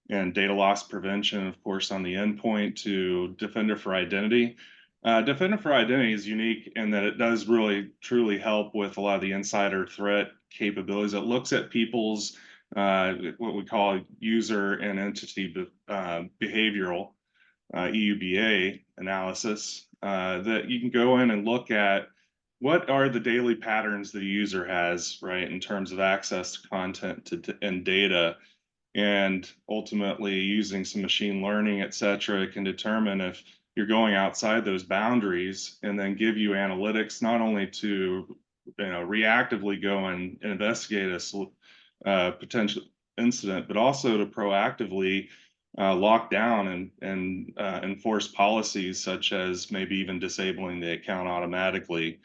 data loss prevention, of course, on the endpoint, to Defender for Identity. Defender for Identity is unique in that it does really truly help with a lot of the insider threat capabilities. It looks at people's what we call user and entity behavioral EUBA analysis that you can go in and look at what are the daily patterns the user has, right, in terms of access to content and data, and ultimately using some machine learning, et cetera, can determine if you're going outside those boundaries and then give you analytics, not only to reactively go and investigate a potential incident, but also to proactively lock down and enforce policies such as maybe even disabling the account automatically.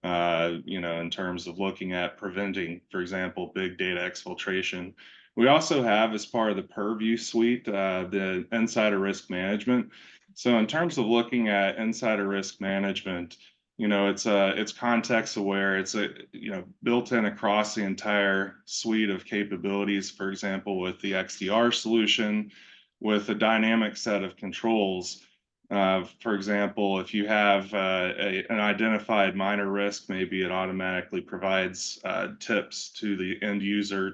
In terms of looking at preventing, for example, big data exfiltration We also have, as part of the Purview suite, the insider risk management. So in terms of looking at insider risk management, it's context aware. It's built in across the entire suite of capabilities. For example, with the XDR solution, with a dynamic set of controls. For example, if you have an identified minor risk, maybe it automatically provides tips to the end user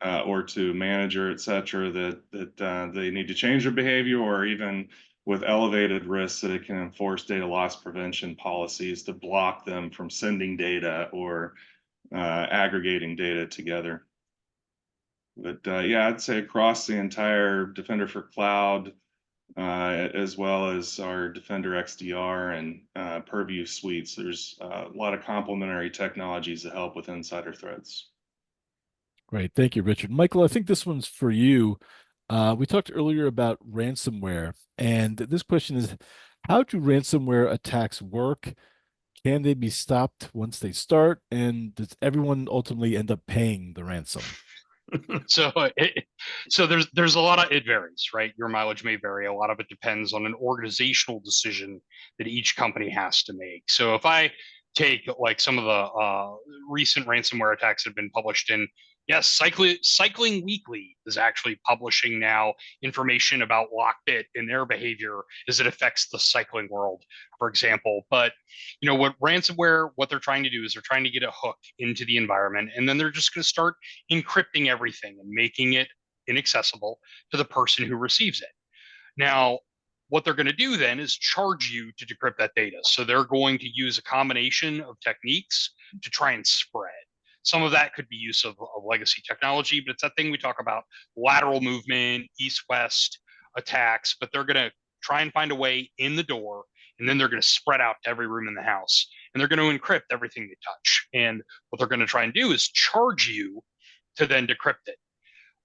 or to manager, et cetera, that they need to change their behavior, or even with elevated risks that it can enforce data loss prevention policies to block them from sending data or aggregating data together. But yeah, I'd say across the entire Defender for Cloud, as well as our Defender XDR and Purview suites, there's a lot of complementary technologies that help with insider threats. Great. Thank you, Richard. Michael, I think this one's for you. We talked earlier about ransomware, and this question is, how do ransomware attacks work? Can they be stopped once they start? And does everyone ultimately end up paying the ransom? So there's a lot of, it varies, right? Your mileage may vary. A lot of it depends on an organizational decision that each company has to make. So if I take like some of the recent ransomware attacks that have been published in, yes, Cycling Weekly is actually publishing now information about Lockbit and their behavior as it affects the cycling world, for example. But what ransomware, what they're trying to do is they're trying to get a hook into the environment, and then they're just going to start encrypting everything and making it inaccessible to the person who receives it. Now, what they're going to do then is charge you to decrypt that data. So they're going to use a combination of techniques to try and spread. Some of that could be use of legacy technology, but it's that thing we talk about, lateral movement, east-west attacks, but they're going to try and find a way in the door, and then they're going to spread out to every room in the house, and they're going to encrypt everything they touch. And what they're going to try and do is charge you to then decrypt it.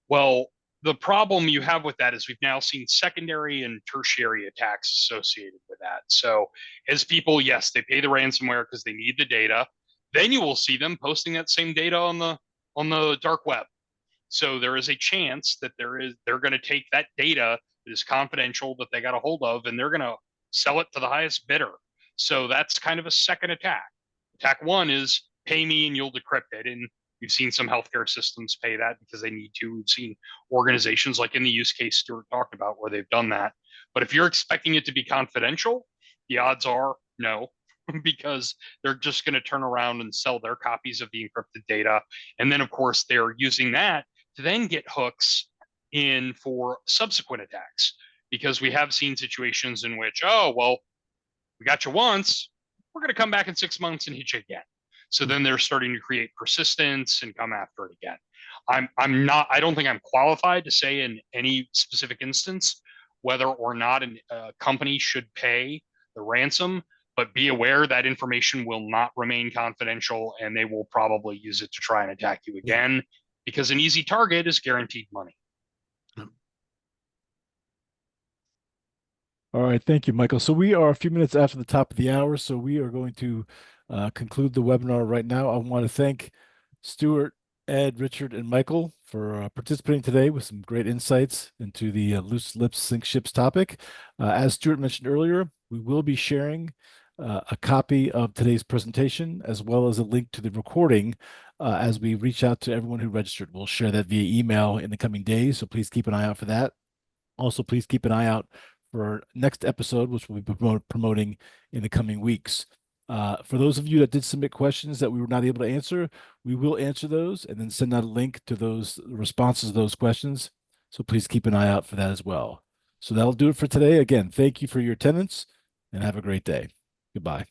Well, the problem you have with that is we've now seen secondary and tertiary attacks associated with that. So as people, yes, they pay the ransomware because they need the data. Then you will see them posting that same data on the dark web. So there is a chance that they're going to take that data that is confidential that they got a hold of, and they're going to sell it to the highest bidder. So that's kind of a second attack. Attack one is pay me and you'll decrypt it. And we've seen some healthcare systems pay that because they need to. We've seen organizations like in the use case Stuart talked about where they've done that. But if you're expecting it to be confidential, the odds are no, because they're just going to turn around and sell their copies of the encrypted data. And then, of course, they're using that to then get hooks in for subsequent attacks, because we have seen situations in which, oh, well, we got you once, we're going to come back in 6 months and hit you again. So then they're starting to create persistence and come after it again. I don't think I'm qualified to say in any specific instance whether or not a company should pay the ransom, but be aware that information will not remain confidential, and they will probably use it to try and attack you again, because an easy target is guaranteed money. All right, thank you, Michael. So we are a few minutes after the top of the hour, so we are going to conclude the webinar right now. I want to thank Stuart, Ed, Richard, and Michael for participating today with some great insights into the loose lips sink ships topic. As Stuart mentioned earlier, we will be sharing a copy of today's presentation as well as a link to the recording as we reach out to everyone who registered. We'll share that via email in the coming days, so please keep an eye out for that. Also, please keep an eye out for our next episode, which we'll be promoting in the coming weeks. For those of you that did submit questions that we were not able to answer, we will answer those and then send out a link to those responses to those questions. So please keep an eye out for that as well. So that'll do it for today. Again, thank you for your attendance and have a great day. Goodbye.